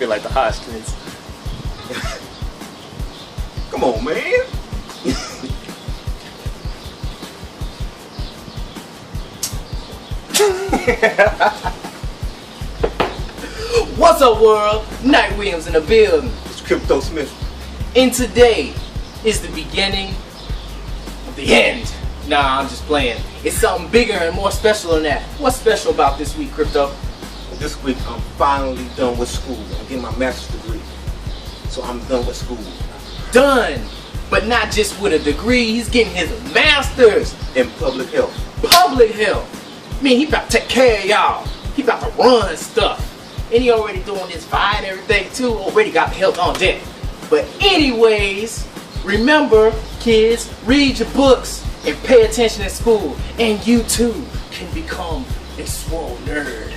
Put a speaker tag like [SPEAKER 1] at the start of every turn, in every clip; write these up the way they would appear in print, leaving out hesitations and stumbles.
[SPEAKER 1] feel like the heartstrings.
[SPEAKER 2] Come on, man.
[SPEAKER 3] What's up, world? Knight Williams in the building.
[SPEAKER 2] It's Crypto Smith.
[SPEAKER 3] And today is the beginning of the end. Nah, I'm just playing. It's something bigger and more special than that. What's special about this week, Crypto?
[SPEAKER 2] This week I'm finally done with school. I'm getting my master's degree. So I'm done with school.
[SPEAKER 3] Done! But not just with a degree, he's getting his master's
[SPEAKER 2] In public health.
[SPEAKER 3] public health. I mean, he about to take care of y'all. He about to run stuff. And he already doing his fine and everything too. Already got health on deck. But anyways, remember, kids, read your books and pay attention at school. And you too can become a swole nerd.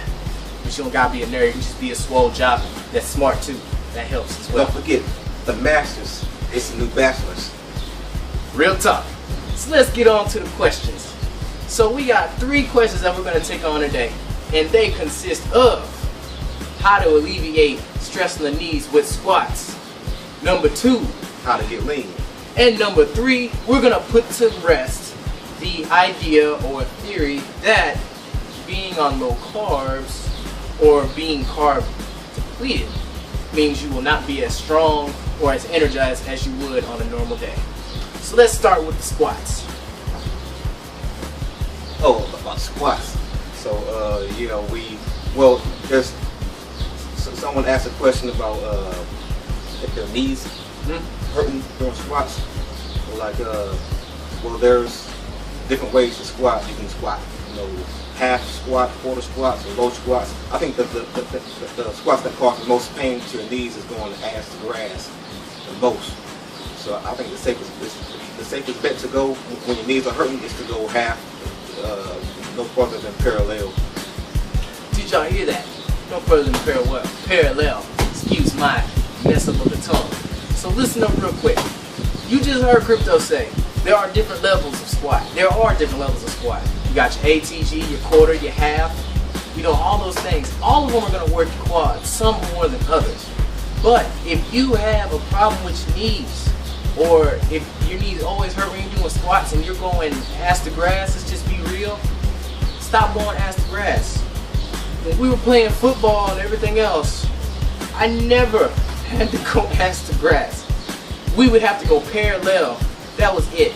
[SPEAKER 3] But you don't gotta be a nerd, you can just be a swole job that's smart too. That helps as well.
[SPEAKER 2] Don't forget, the master's is the new bachelor's.
[SPEAKER 3] Real talk. So let's get on to the questions. So we got 3 questions that we're going to take on today. And they consist of how to alleviate stress on the knees with squats. Number 2.
[SPEAKER 2] How to get lean.
[SPEAKER 3] And number 3, we're going to put to rest the idea or theory that being on low carbs or being carb depleted means you will not be as strong or as energized as you would on a normal day. So let's start with the squats.
[SPEAKER 2] Oh, about squats. So, there's someone asked a question about if their knees hurting during squats. There's different ways to squat. You can squat, half squat, quarter squats, or low squats. I think the squats that cause the most pain to your knees is going ass to grass the most. So I think the safest bet to go when your knees are hurting is to go half, no further than parallel.
[SPEAKER 3] Did y'all hear that? No further than parallel. Excuse my mess up of the tongue. So listen up real quick. You just heard Crypto say there are different levels of squat. There are different levels of squat. You got your ATG, your quarter, your half, all those things. All of them are going to work your quads, some more than others. But if you have a problem with your knees, or if your knees always hurt when you're doing squats and you're going ass to grass, let's just be real, stop going ass to grass. When we were playing football and everything else, I never had to go ass to grass. We would have to go parallel. That was it.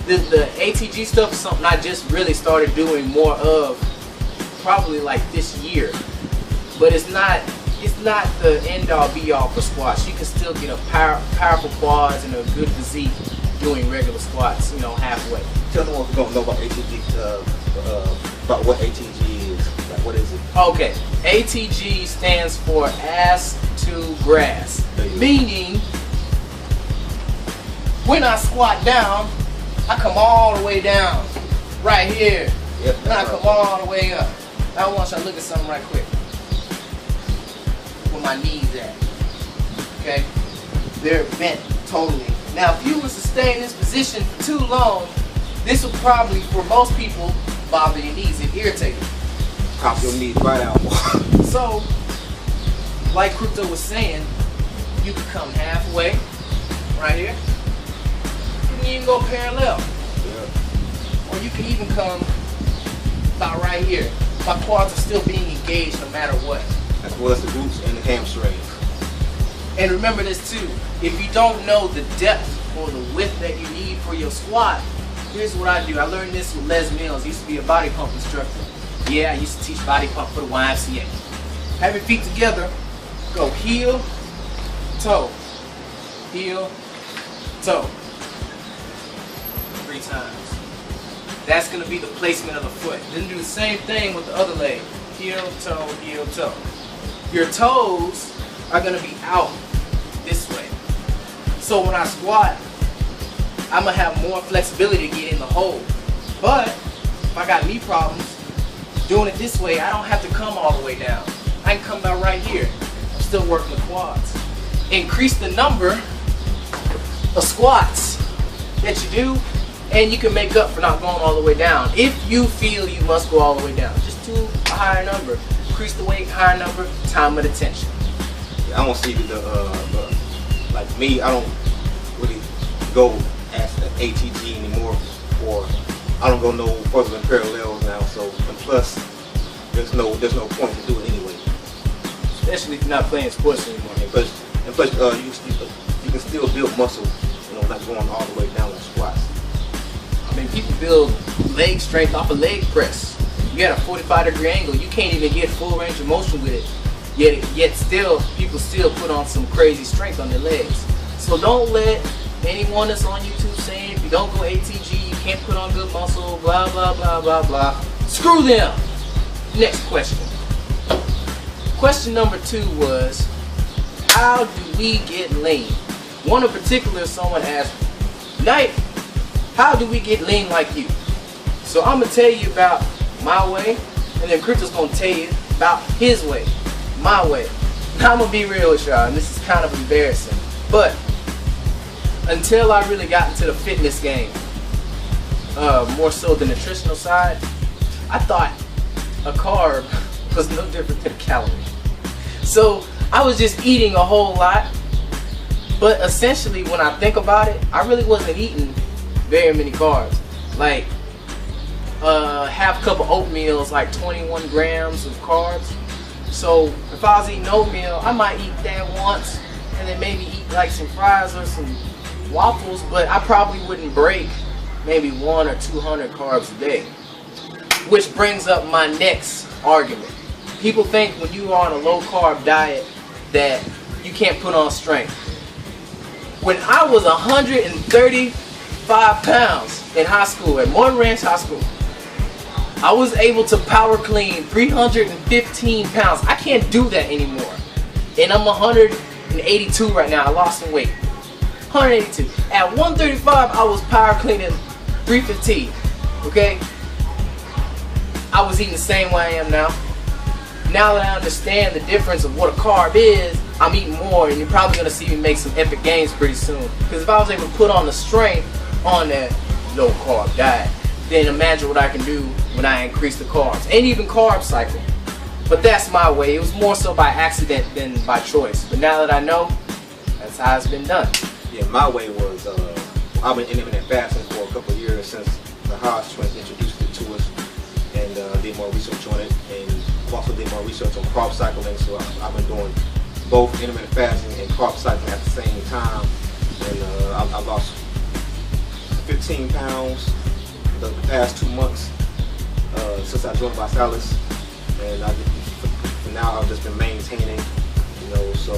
[SPEAKER 3] The ATG stuff is something I just really started doing more of probably like this year. But it's not the end all be all for squats. You can still get a powerful quads and a good physique doing regular squats, halfway.
[SPEAKER 2] Tell them what we don't know about ATG, about what ATG is. Like, what is it?
[SPEAKER 3] Okay, ATG stands for ass to grass, meaning when I squat down, I come all the way down, right here.
[SPEAKER 2] Yep,
[SPEAKER 3] Then I come all the way up. Now I want you to look at something right quick. Where my knees at? Okay, they're bent totally. Now, if you was to stay in this position for too long, this will probably, for most people, bother your knees and irritate them.
[SPEAKER 2] Pop your knees right out.
[SPEAKER 3] So, like Crypto was saying, you can come halfway, right here. You can even go parallel.
[SPEAKER 2] Yeah.
[SPEAKER 3] Or you can even come about right here. My quads are still being engaged no matter what.
[SPEAKER 2] As well as the glutes and the hamstrings.
[SPEAKER 3] And remember this too, if you don't know the depth or the width that you need for your squat, here's what I do. I learned this with Les Mills. He used to be a body pump instructor. Yeah, I used to teach body pump for the YMCA. Have your feet together, go heel, toe, heel, toe. 3 times. That's going to be the placement of the foot. Then do the same thing with the other leg. Heel, toe, heel, toe. Your toes are going to be out this way. So when I squat, I'm going to have more flexibility to get in the hole. But if I got knee problems, doing it this way, I don't have to come all the way down. I can come about right here. I'm still working the quads. Increase the number of squats that you do, and you can make up for not going all the way down. If you feel you must go all the way down, just do a higher number. Increase the weight, higher number, time of attention.
[SPEAKER 2] I don't see like me. I don't really go as an ATG anymore, or I don't go no further than parallels now. So and plus, there's no point to do it anyway.
[SPEAKER 3] Especially if you're not playing sports anymore.
[SPEAKER 2] And plus, you can still build muscle, not going all the way down like squats.
[SPEAKER 3] I mean, people build leg strength off a leg press. You got a 45-degree angle. You can't even get full range of motion with it. Yet still, people still put on some crazy strength on their legs. So don't let anyone that's on YouTube saying if you don't go ATG, you can't put on good muscle, blah, blah, blah, blah, blah. Screw them. Next question. Question number 2 was, how do we get lean? One in particular, someone asked, Knight, how do we get lean like you? So I'm going to tell you about my way, and then Crypto's going to tell you about his way, my way. Now I'm going to be real with y'all, and this is kind of embarrassing, but until I really got into the fitness game, more so the nutritional side, I thought a carb was no different than a calorie. So I was just eating a whole lot, but essentially when I think about it, I really wasn't eating very many carbs. Like half cup of oatmeal is like 21 grams of carbs. So if I was eating oatmeal, I might eat that once and then maybe eat like some fries or some waffles, but I probably wouldn't break maybe 100 or 200 carbs a day. Which brings up my next argument. People think when you are on a low carb diet that you can't put on strength. When I was 135 pounds in high school, at Morton Ranch High School, I was able to power clean 315 pounds. I can't do that anymore. And I'm 182 right now. I lost some weight. 182. At 135, I was power cleaning 315. Okay? I was eating the same way I am now. Now that I understand the difference of what a carb is, I'm eating more, and you're probably going to see me make some epic gains pretty soon. Because if I was able to put on the strength on that low carb diet, then imagine what I can do when I increase the carbs. And even carb cycle. But that's my way. It was more so by accident than by choice. But now that I know, that's how it's been done.
[SPEAKER 2] Yeah, my way was, I've been intermittent fasting for a couple of years since the Hodge twins introduced it to us, and did more research on it, and also did more research on carb cycling. So I've been doing both intermittent fasting and carb cycling at the same time, and I lost 15 pounds the past 2 months since I joined Visalis, and for now I've just been maintaining, so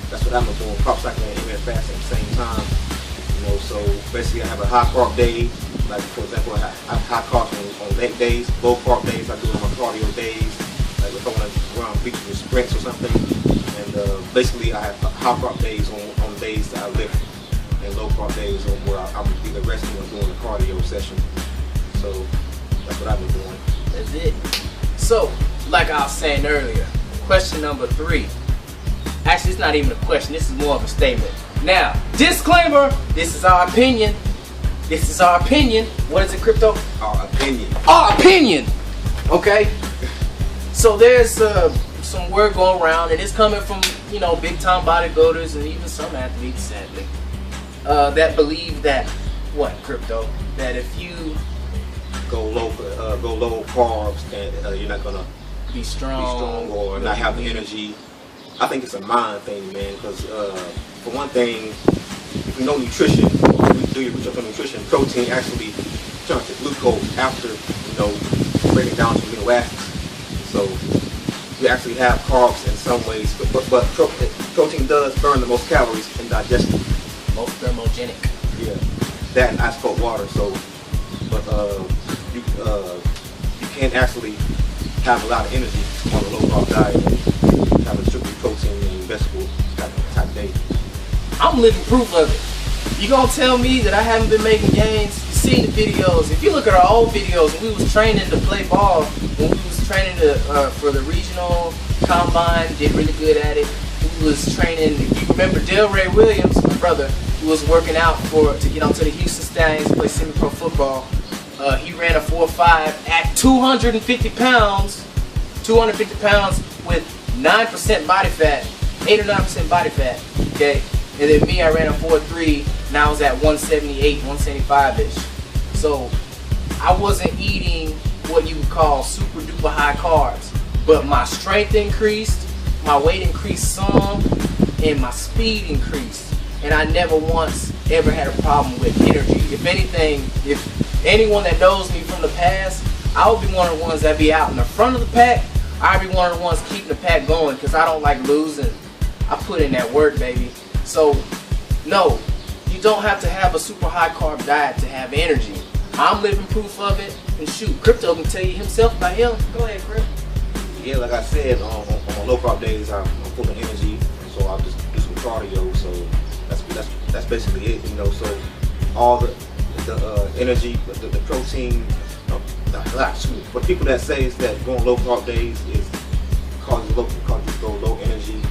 [SPEAKER 2] that's what I've been doing, carb cycling and intermittent fasting at the same time. So basically I have a high carb day, like for example I have high carbs on leg days, low carb days I do on my cardio days, like if I want to run beach with sprints or something, and basically I have high carb days on days that I lift, and low carb days on where I'm either resting or doing a cardio session. So that's what I've been doing.
[SPEAKER 3] That's it. So, like I was saying earlier, question number 3. Actually, it's not even a question. This is more of a statement. Now, disclaimer, this is our opinion. This is our opinion. What is it, Crypto?
[SPEAKER 2] Our opinion.
[SPEAKER 3] Our opinion! Okay? So there's some word going around, and it's coming from, big time bodybuilders and even some athletes, sadly, that believe that, what, Crypto? That if you
[SPEAKER 2] go low carbs, and you're not gonna
[SPEAKER 3] be strong
[SPEAKER 2] or not have the energy. I think it's a mind thing, man. Because for one thing, if you know nutrition, if you do your research on nutrition, protein actually turns to glucose after breaking down to amino acids. So you actually have carbs in some ways, but protein does burn the most calories in digestion.
[SPEAKER 3] Most thermogenic.
[SPEAKER 2] Yeah, that and ice cold water. So, but you can't actually have a lot of energy on a low carb diet and have a strictly protein and vegetable type day.
[SPEAKER 3] I'm living proof of it. You gonna tell me that I haven't been making gains? You seen the videos. If you look at our old videos, when we was training to play ball, when we was training for the regional combine, did really good at it. We was training, if you remember Delray Williams, my brother, who was working out to get onto the Houston Stallions to play semi-pro football. He ran a 4.5 at 250 pounds with 9% body fat 8 or 9% body fat, okay? And then me, I ran a 4.3, and I was at 178, 175-ish. So I wasn't eating what you would call super duper high carbs, but my strength increased, my weight increased some, and my speed increased. And I never once ever had a problem with energy. If anything, if anyone that knows me from the past, I would be one of the ones that be out in the front of the pack. I'd be one of the ones keeping the pack going because I don't like losing. I put in that work, baby. So, no, you don't have to have a super high carb diet to have energy. I'm living proof of it. And shoot, Crypto can tell you himself about him. Go ahead, Crypto.
[SPEAKER 2] Yeah, like I said, on low carb days, I'm full of energy, so I'll just do some cardio. So that's basically it, you know. So all the energy, the protein. But people that say is that going low carb days is causes you go low energy.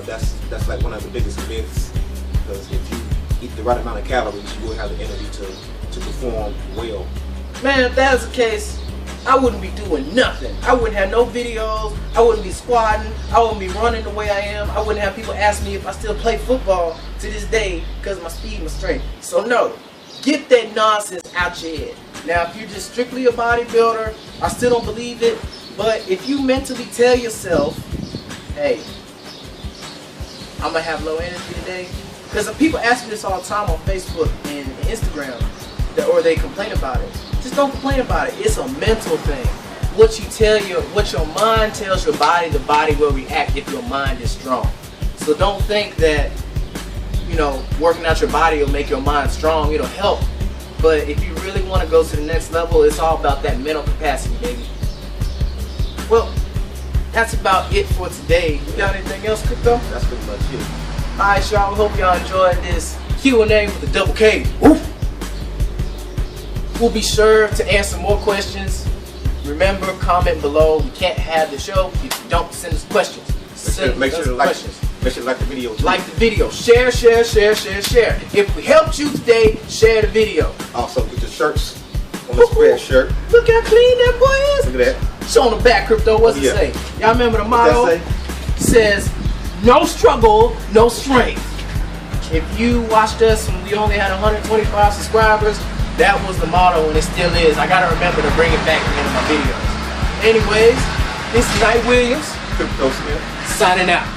[SPEAKER 2] That's like one of the biggest myths, because if you eat the right amount of calories, you will have the energy to perform well.
[SPEAKER 3] Man, if that was the case, I wouldn't be doing nothing. I wouldn't have no videos. I wouldn't be squatting. I wouldn't be running the way I am. I wouldn't have people ask me if I still play football to this day because of my speed and my strength. So no, get that nonsense out your head. Now, if you're just strictly a bodybuilder, I still don't believe it. But if you mentally tell yourself, hey, I'm going to have low energy today. Because people ask me this all the time on Facebook and Instagram, or they complain about it. Just don't complain about it. It's a mental thing. What your mind tells your body, the body will react if your mind is strong. So don't think that, you know, working out your body will make your mind strong. It'll help. But if you really want to go to the next level, it's all about that mental capacity, baby. Well, that's about it for today. You got anything else, Crypto?
[SPEAKER 2] That's pretty much it.
[SPEAKER 3] Alright, y'all. We hope y'all enjoyed this Q&A with the Double K. Woo! We'll be sure to answer more questions. Remember, comment below. We can't have the show if you don't send us questions.
[SPEAKER 2] Make sure to like the video too.
[SPEAKER 3] Like the video. Share. If we helped you today, share the video.
[SPEAKER 2] Also, get the shirts on the square shirt.
[SPEAKER 3] Look how clean that boy is.
[SPEAKER 2] Look at that.
[SPEAKER 3] Show on the back, Crypto. What's it say? Y'all remember the motto?
[SPEAKER 2] It
[SPEAKER 3] says, no struggle, no strength. If you watched us when we only had 125 subscribers, that was the motto, and it still is. I gotta remember to bring it back into my videos. Anyways, this is Knight Williams.
[SPEAKER 2] Crypto Smith.
[SPEAKER 3] Signing out.